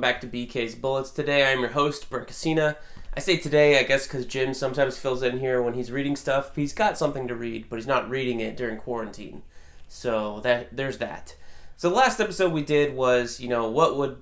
back to BK's Bullets. Today I'm your host, Brent. I say today, I guess, because Jim sometimes fills in here when he's reading stuff. He's got something to read, but he's not reading it during quarantine. So there's that. So the last episode we did was,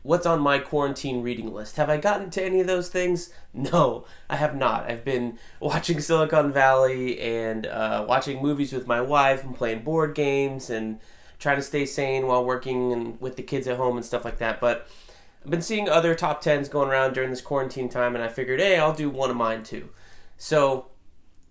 what's on my quarantine reading list? Have I gotten to any of those things? No, I have not. I've been watching Silicon Valley and watching movies with my wife and playing board games and trying to stay sane while working and with the kids at home and stuff like that. But I've been seeing other top 10s going around during this quarantine time, and I figured, hey, I'll do one of mine too. So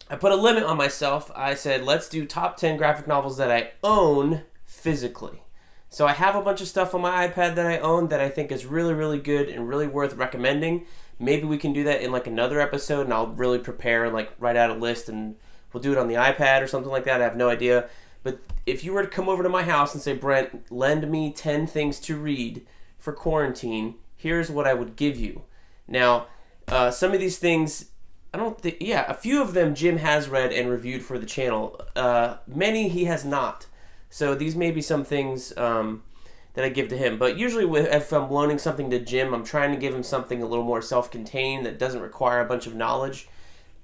I put a limit on myself. I said, let's do top 10 graphic novels that I own physically. So I have a bunch of stuff on my iPad that I own that I think is really, really good and really worth recommending. Maybe we can do that in another episode, and I'll really prepare and write out a list, and we'll do it on the iPad or something like that. I have no idea. But if you were to come over to my house and say, Brent, lend me 10 things to read for quarantine, here's what I would give you. Now, some of these things, a few of them Jim has read and reviewed for the channel. Many he has not. So these may be some things that I give to him. But usually if I'm loaning something to Jim, I'm trying to give him something a little more self-contained that doesn't require a bunch of knowledge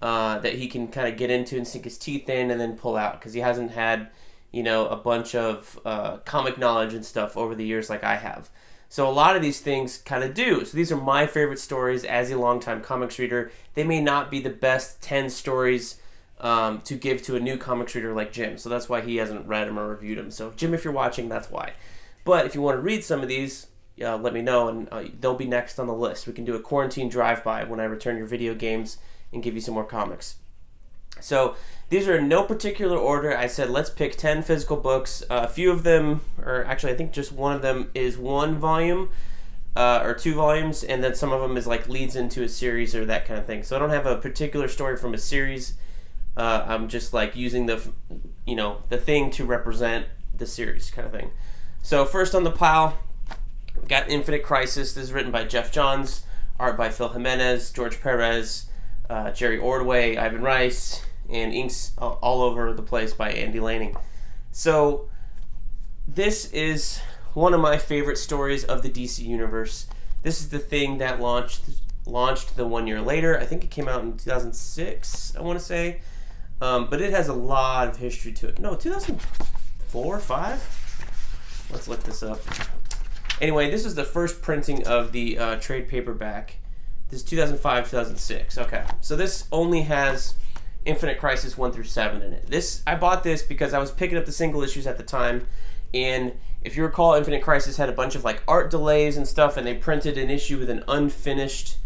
that he can kind of get into and sink his teeth in and then pull out. Because he hasn't had, a bunch of comic knowledge and stuff over the years like I have. So a lot of these things kind of do. So these are my favorite stories as a longtime comics reader. They may not be the best 10 stories to give to a new comics reader like Jim. So that's why he hasn't read them or reviewed them. So Jim, if you're watching, that's why. But if you want to read some of these, let me know, and they'll be next on the list. We can do a quarantine drive-by when I return your video games and give you some more comics. So these are in no particular order. I said let's pick 10 physical books. A few of them, or actually I think just one of them is one volume or 2 volumes, and then some of them is leads into a series or that kind of thing. So I don't have a particular story from a series. I'm just using the thing to represent the series kind of thing. So first on the pile, we've got Infinite Crisis. This is written by Jeff Johns, art by Phil Jimenez, George Perez, Jerry Ordway, Ivan Rice, and inks all over the place by Andy Lanning. So this is one of my favorite stories of the DC universe. This is the thing that launched the 1 year later. I think it came out in 2006, I want to say. But it has a lot of history to it. No, 2004 or 5? Let's look this up. Anyway, this is the first printing of the trade paperback. This is 2005, 2006. Okay, so this only has Infinite Crisis 1 through 7 in it. I bought this because I was picking up the single issues at the time, and if you recall, Infinite Crisis had a bunch of art delays and stuff, and they printed an issue with an unfinished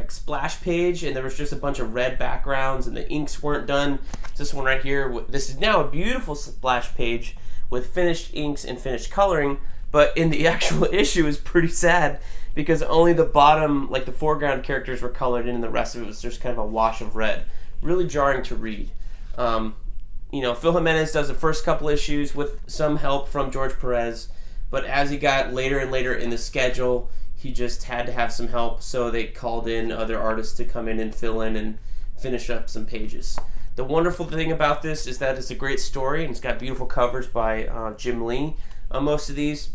splash page, and there was just a bunch of red backgrounds and the inks weren't done. This one right here, this is now a beautiful splash page with finished inks and finished coloring, but in the actual issue is pretty sad because only the bottom, the foreground characters were colored in, and the rest of it was just kind of a wash of red. Really jarring to read. Phil Jimenez does the first couple issues with some help from George Perez, but as he got later and later in the schedule, he just had to have some help, so they called in other artists to come in and fill in and finish up some pages. The wonderful thing about this is that it's a great story, and it's got beautiful covers by Jim Lee on most of these,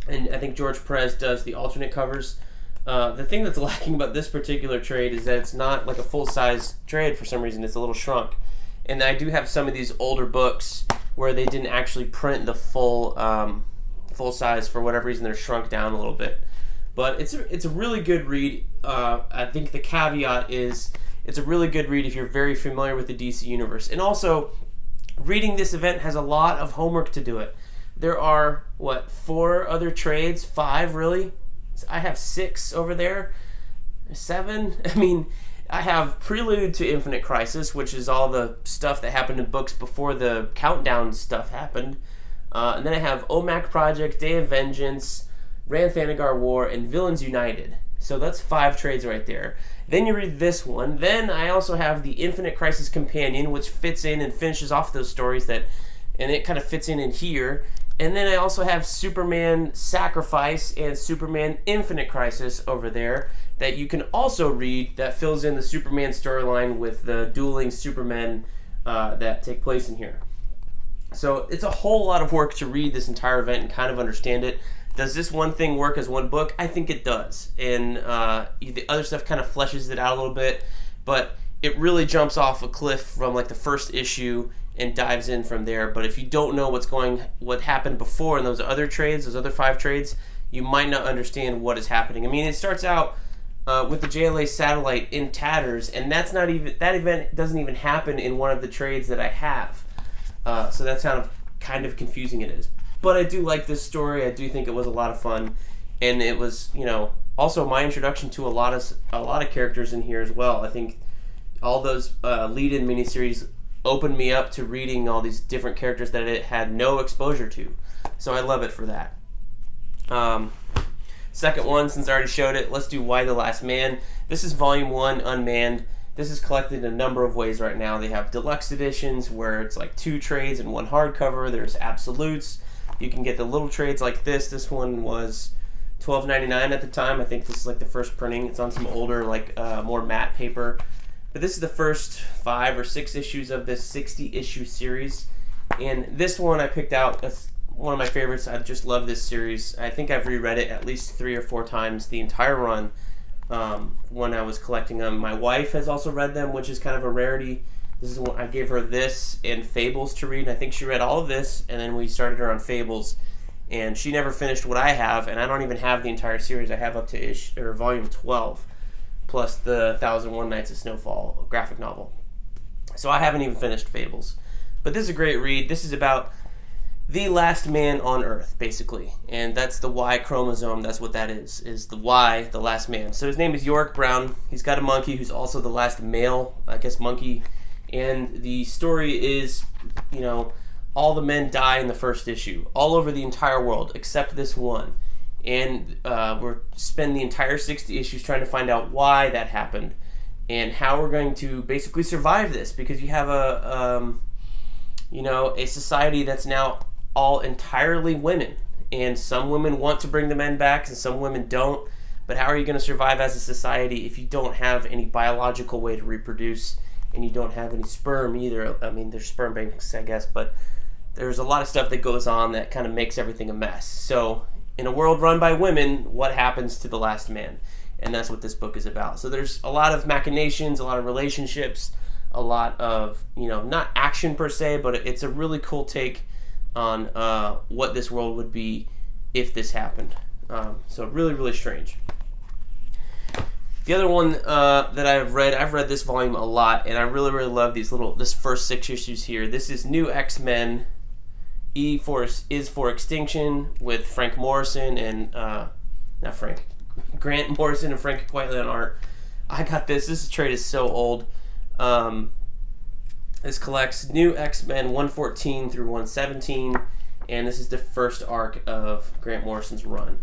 and I think George Perez does the alternate covers. The thing that's lacking about this particular trade is that it's not a full-size trade for some reason. It's a little shrunk. And I do have some of these older books where they didn't actually print the full size. For whatever reason, they're shrunk down a little bit. But it's a really good read. I think the caveat is it's a really good read if you're very familiar with the DC universe. And also, reading this event has a lot of homework to do it. There are, 4 other trades? 5, really? I have 6 over there. 7? I have Prelude to Infinite Crisis, which is all the stuff that happened in books before the Countdown stuff happened. And then I have OMAC Project, Day of Vengeance, Rann-Thanagar War, and Villains United. So that's 5 trades right there. Then you read this one. Then I also have the Infinite Crisis Companion, which fits in and finishes off those stories and it kind of fits in here. And then I also have Superman Sacrifice and Superman Infinite Crisis over there that you can also read that fills in the Superman storyline with the dueling Supermen that take place in here. So it's a whole lot of work to read this entire event and kind of understand it. Does this one thing work as one book? I think it does. And the other stuff kind of fleshes it out a little bit, but it really jumps off a cliff from like the first issue and dives in from there. But if you don't know what happened before in those other trades, those other 5 trades, you might not understand what is happening. I mean, it starts out with the JLA satellite in tatters, and that event doesn't even happen in one of the trades that I have. So that's kind of confusing it is. But I do like this story. I do think it was a lot of fun, and it was, also my introduction to a lot of characters in here as well. I think all those lead-in miniseries opened me up to reading all these different characters that it had no exposure to. So I love it for that. Second one, since I already showed it, let's do Why the Last Man. This is Volume 1, Unmanned. This is collected in a number of ways right now. They have deluxe editions where it's like 2 trades and 1 hardcover. There's absolutes. You can get the little trades like this. This one was $12.99 at the time. I think this is like the first printing. It's on some older, more matte paper. But this is the first 5 or 6 issues of this 60-issue series. And this one I picked out. That's one of my favorites. I just love this series. I think I've reread it at least 3 or 4 times, the entire run, when I was collecting them. My wife has also read them, which is kind of a rarity. This is one I gave her this and Fables to read, and I think she read all of this, and then we started her on Fables, and she never finished what I have, and I don't even have the entire series. I have up to Volume 12, plus the 1001 Nights of Snowfall graphic novel. So I haven't even finished Fables. But this is a great read. This is about the last man on Earth, basically. And that's the Y chromosome. That's what that is the Y, the last man. So his name is Yorick Brown. He's got a monkey who's also the last male, monkey. And the story is, all the men die in the first issue, all over the entire world, except this one. And we're spend the entire 60 issues trying to find out why that happened and how we're going to basically survive this, because you have a society that's now all entirely women, and some women want to bring the men back and some women don't. But how are you going to survive as a society if you don't have any biological way to reproduce, and you don't have any sperm either? I mean, there's sperm banks, I guess, but there's a lot of stuff that goes on that kind of makes everything a mess. So in a world run by women, what happens to the last man? And that's what this book is about. So there's a lot of machinations, a lot of relationships, a lot of, not action per se, but it's a really cool take on what this world would be if this happened. So really, really strange. The other one that I've read this volume a lot, and I really, really love this first 6 issues here. This is New X-Men, E is for Extinction, with Frank Morrison and, Grant Morrison and Frank Quitely on art. I got this. This trade is so old. This collects New X-Men 114 through 117, and this is the first arc of Grant Morrison's run.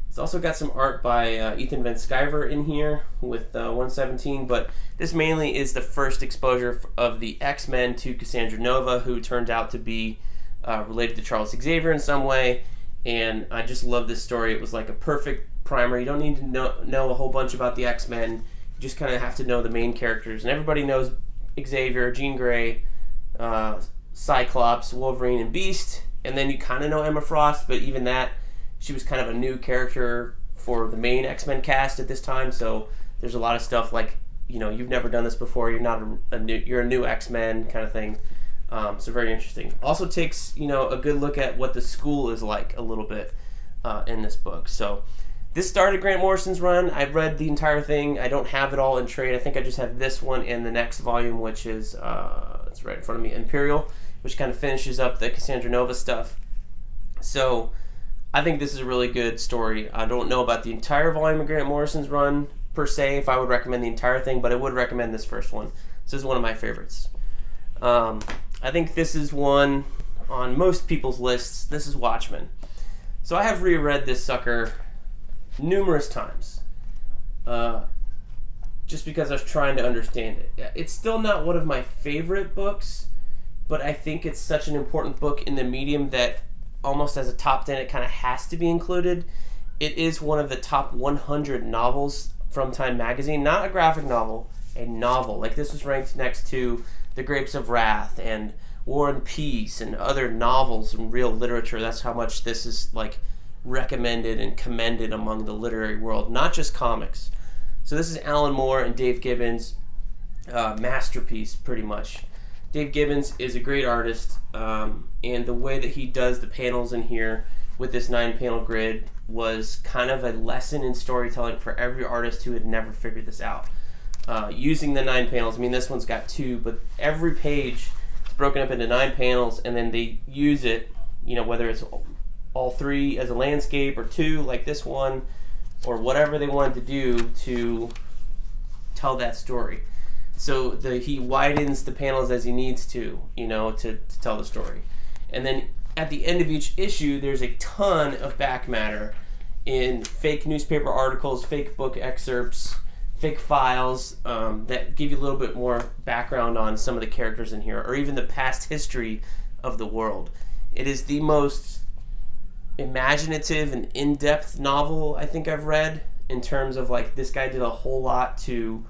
It's also got some art by Ethan Van Sciver in here with 117, but this mainly is the first exposure of the X-Men to Cassandra Nova, who turned out to be related to Charles Xavier in some way, and I just love this story. It was like a perfect primer. You don't need to know a whole bunch about the X-Men. You just kind of have to know the main characters, and everybody knows Xavier, Jean Grey, Cyclops, Wolverine, and Beast, and then you kind of know Emma Frost, but even that, she was kind of a new character for the main X-Men cast at this time, so there's a lot of stuff like, you've never done this before, you're a new X-Men kind of thing. So very interesting. Also takes, a good look at what the school is like a little bit in this book. So this started Grant Morrison's run. I read the entire thing. I don't have it all in trade. I think I just have this one in the next volume, which is, it's right in front of me, Imperial, which kind of finishes up the Cassandra Nova stuff. So I think this is a really good story. I don't know about the entire volume of Grant Morrison's run, per se, if I would recommend the entire thing, but I would recommend this first one. This is one of my favorites. I think this is one on most people's lists. This is Watchmen. So I have reread this sucker numerous times, just because I was trying to understand it. It's still not one of my favorite books, but I think it's such an important book in the medium that almost as a top 10 it kind of has to be included. It is one of the top 100 novels from Time magazine, not a graphic novel, a novel. Like, this was ranked next to The Grapes of Wrath and War and Peace and other novels and real literature. That's how much this is like recommended and commended among the literary world, not just comics. So this is Alan Moore and Dave Gibbons' masterpiece, pretty much. Dave Gibbons is a great artist, and the way that he does the panels in here with this 9-panel grid was kind of a lesson in storytelling for every artist who had never figured this out. Using the 9 panels, I mean, this one's got 2, but every page is broken up into 9 panels, and then they use it, whether it's all 3 as a landscape or 2 like this one, or whatever they wanted to do to tell that story. So he widens the panels as he needs to tell the story. And then at the end of each issue, there's a ton of back matter in fake newspaper articles, fake book excerpts, fake files that give you a little bit more background on some of the characters in here, or even the past history of the world. It is the most imaginative and in-depth novel I think I've read, in terms of like, this guy did a whole lot to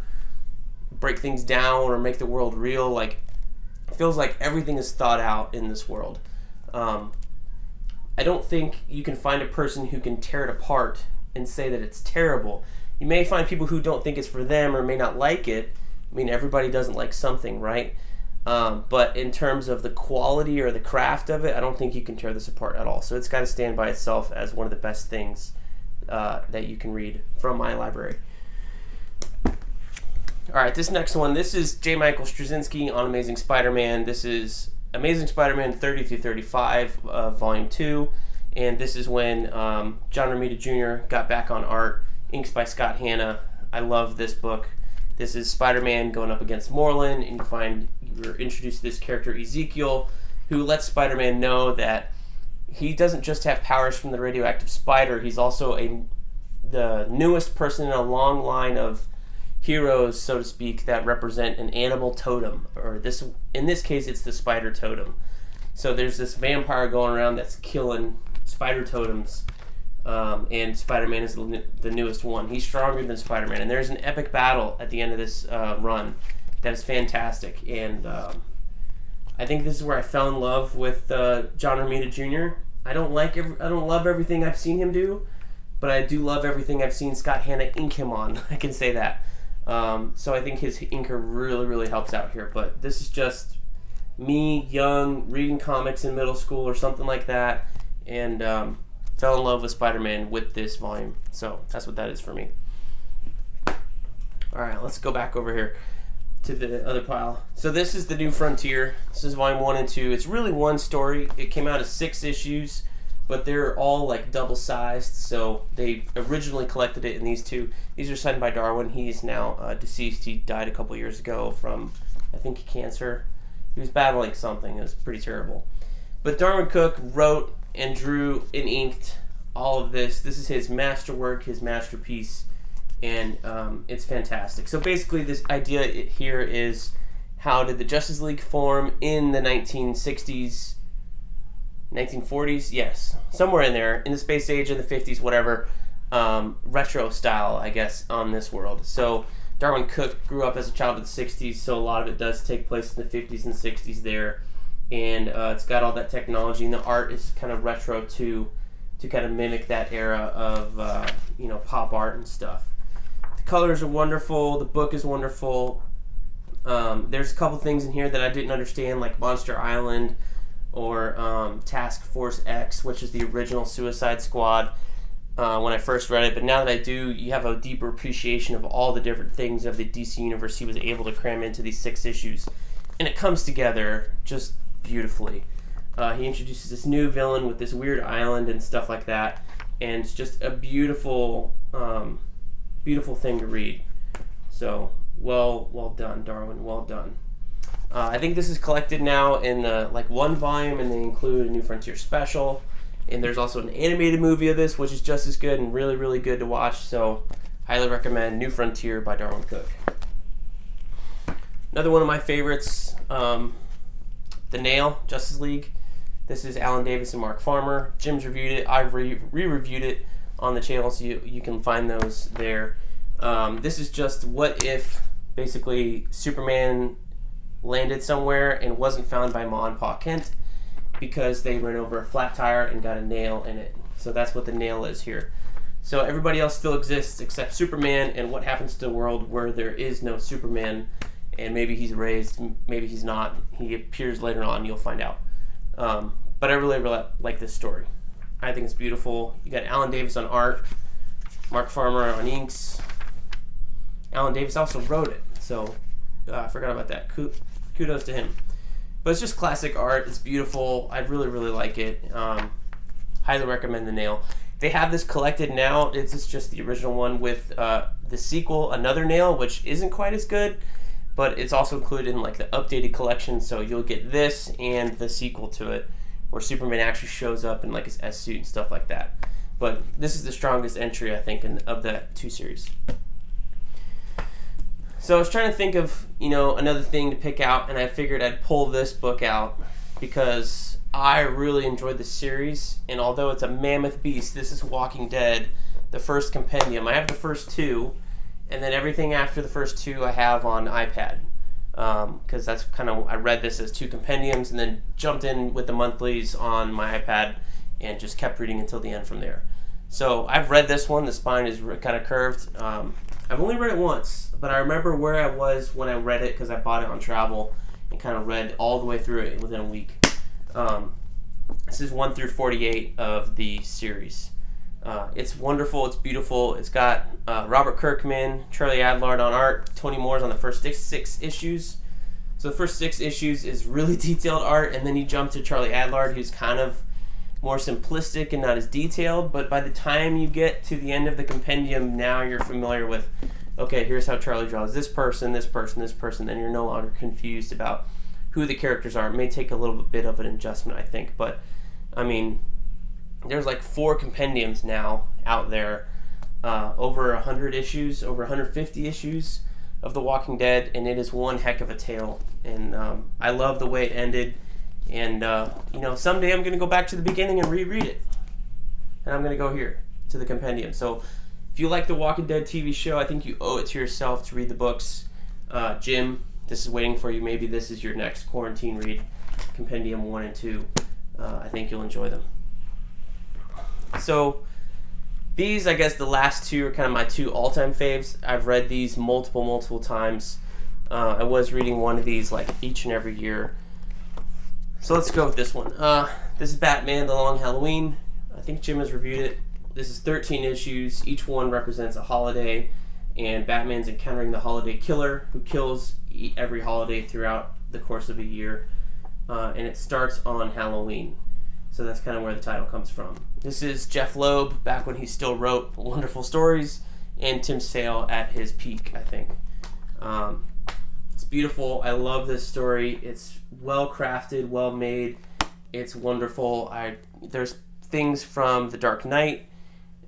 break things down or make the world real. Like, it feels like everything is thought out in this world. I don't think you can find a person who can tear it apart and say that it's terrible. You may find people who don't think it's for them or may not like it. I mean, everybody doesn't like something, right? But in terms of the quality or the craft of it, I don't think you can tear this apart at all. So it's got to stand by itself as one of the best things that you can read from my library. All right, this next one, this is J. Michael Straczynski on Amazing Spider-Man. This is Amazing Spider-Man 30 through 35, Volume 2. And this is when John Romita Jr. got back on art, inks by Scott Hanna. I love this book. This is Spider-Man going up against Morlun, and you're introduced to this character, Ezekiel, who lets Spider-Man know that he doesn't just have powers from the radioactive spider. He's also the newest person in a long line of heroes, so to speak, that represent an animal totem, or in this case it's the spider totem. So there's this vampire going around that's killing spider totems, and Spider-Man is the newest one. He's stronger than Spider-Man, and there's an epic battle at the end of this run that is fantastic. And I think this is where I fell in love with John Romita Jr. I don't love everything I've seen him do, but I do love everything I've seen Scott Hanna ink him on. I can say that. So I think his inker really, really helps out here. But this is just me, young, reading comics in middle school or something like that, and fell in love with Spider-Man with this volume. So that's what that is for me. All right, let's go back over here to the other pile. So this is the New Frontier. This is volume 1 and 2. It's really one story. It came out as 6 issues, but they're all like double-sized, so they originally collected it in these 2. These are signed by Darwin. He's now deceased. He died a couple years ago from, I think, cancer. He was battling something. It was pretty terrible. But Darwin Cook wrote and drew and inked all of this. This is his masterwork, his masterpiece, and it's fantastic. So basically this idea here is, how did the Justice League form in the 1960s, 1940s? Yes, somewhere in there, in the space age, in the 50s, whatever, retro style, I guess, on this world. So Darwin Cook grew up as a child of the 60s, so a lot of it does take place in the 50s and 60s there. And it's got all that technology, and the art is kind of retro to kind of mimic that era of pop art and stuff. The colors are wonderful. The book is wonderful. There's a couple things in here that I didn't understand, like Monster Island or Task Force X, which is the original Suicide Squad, when I first read it. But now that I do, you have a deeper appreciation of all the different things of the DC Universe he was able to cram into these 6 issues. And it comes together just beautifully. He introduces this new villain with this weird island and stuff like that, and it's just a beautiful beautiful thing to read. So well done, Darwin, well done. I think this is collected now in one volume, and they include a New Frontier special, and there's also an animated movie of this, which is just as good and really, really good to watch. So highly recommend New Frontier by Darwin Cook. Another one of my favorites, The Nail, Justice League. This is Alan Davis and Mark Farmer. Jim's reviewed it. I've re-reviewed it on the channel, so you can find those there. This is just what if, basically, Superman landed somewhere and wasn't found by Ma and Pa Kent because they ran over a flat tire and got a nail in it. So that's what the nail is here. So everybody else still exists except Superman, and what happens to the world where there is no Superman, and maybe he's raised, maybe he's not. He appears later on, you'll find out. But I really like this story. I think it's beautiful. You got Alan Davis on art, Mark Farmer on inks. Alan Davis also wrote it, so I forgot about that. Kudos to him. But it's just classic art. It's beautiful. I really like it. Highly recommend the nail. They have this collected now. It's just the original one with the sequel, Another Nail, which isn't quite as good, but it's also included in like the updated collection. So you'll get this and the sequel to it, where Superman actually shows up in like his S suit and stuff like that. But this is the strongest entry, I think, of the two series. So I was trying to think of, another thing to pick out, and I figured I'd pull this book out because I really enjoyed the series, and although it's a mammoth beast, this is Walking Dead, the first compendium. I have the first two, and then everything after the first two I have on iPad, because that's I read this as two compendiums and then jumped in with the monthlies on my iPad and just kept reading until the end from there. So I've read this one. The spine is kind of curved. I've only read it once, but I remember where I was when I read it because I bought it on travel and kind of read all the way through it within a week. This is 1 through 48 of the series. It's wonderful. It's beautiful. It's got Robert Kirkman, Charlie Adlard on art. Tony Moore's on the first six issues. So the first 6 issues is really detailed art, and then you jump to Charlie Adlard, who's kind of more simplistic and not as detailed. But by the time you get to the end of the compendium, now you're familiar with, okay, here's how Charlie draws this person, this person, this person. Then you're no longer confused about who the characters are. It may take a little bit of an adjustment, I think, but I mean, there's like 4 compendiums now out there, over 100 issues, over 150 issues of The Walking Dead, and it is one heck of a tale. And I love the way it ended, and someday I'm going to go back to the beginning and reread it, and I'm going to go here to the compendium. So if you like The Walking Dead TV show, I think you owe it to yourself to read the books. Jim, this is waiting for you. Maybe this is your next quarantine read, Compendium 1 and 2. I think you'll enjoy them. So these, I guess the last 2 are kind of my 2 all-time faves. I've read these multiple times. I was reading one of these like each and every year. So let's go with this one. This is Batman, The Long Halloween. I think Jim has reviewed it. This is 13 issues. Each one represents a holiday, and Batman's encountering the holiday killer who kills every holiday throughout the course of a year. And it starts on Halloween. So that's kind of where the title comes from. This is Jeff Loeb, back when he still wrote wonderful stories, and Tim Sale at his peak, I think. It's beautiful. I love this story. It's well crafted, well made. It's wonderful. There's things from the Dark Knight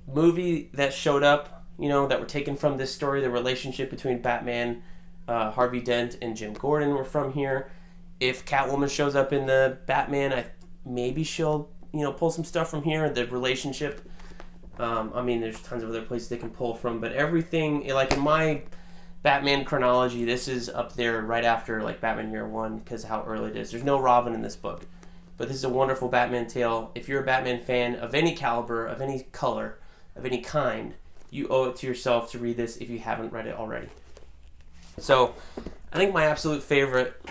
movie that showed up, that were taken from this story. The relationship between Batman, Harvey Dent, and Jim Gordon were from here. If Catwoman shows up in the Batman, maybe she'll, pull some stuff from here. The relationship, there's tons of other places they can pull from, but everything, like in my Batman chronology, this is up there right after like Batman Year One because of how early it is. There's no Robin in this book, but this is a wonderful Batman tale. If you're a Batman fan of any caliber, of any color, of any kind, you owe it to yourself to read this if you haven't read it already. So I think my absolute favorite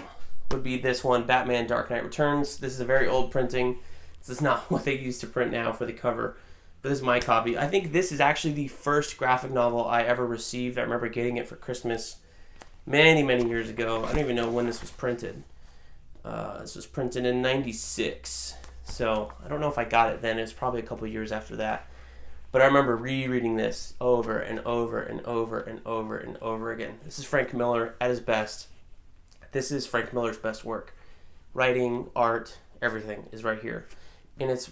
would be this one, Batman Dark Knight Returns. This is a very old printing. This is not what they use to print now for the cover, but this is my copy. I think this is actually the first graphic novel I ever received. I remember getting it for Christmas many years ago. I don't even know when this was printed. This was printed in 96, so I don't know if I got it then. It was probably a couple years after that. But I remember rereading this over and over and over and over and over again. This is Frank Miller at his best. This is Frank Miller's best work. Writing, art, everything is right here. And it's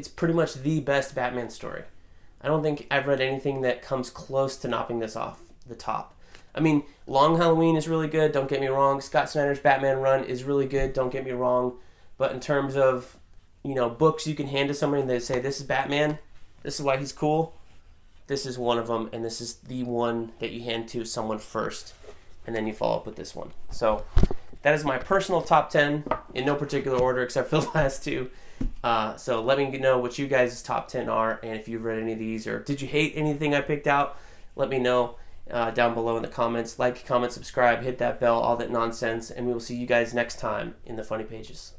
pretty much the best Batman story. I don't think I've read anything that comes close to knocking this off the top. Long Halloween is really good, don't get me wrong. Scott Snyder's Batman run is really good, don't get me wrong. But in terms of, books you can hand to somebody and they say, this is Batman, this is why he's cool, this is one of them, and this is the one that you hand to someone first, and then you follow up with this one. So that is my personal top 10 in no particular order except for the last two. So let me know what you guys' top 10 are, and if you've read any of these, or did you hate anything I picked out, let me know down below in the comments. Like, comment, subscribe, hit that bell, all that nonsense, and we will see you guys next time in the Funny Pages.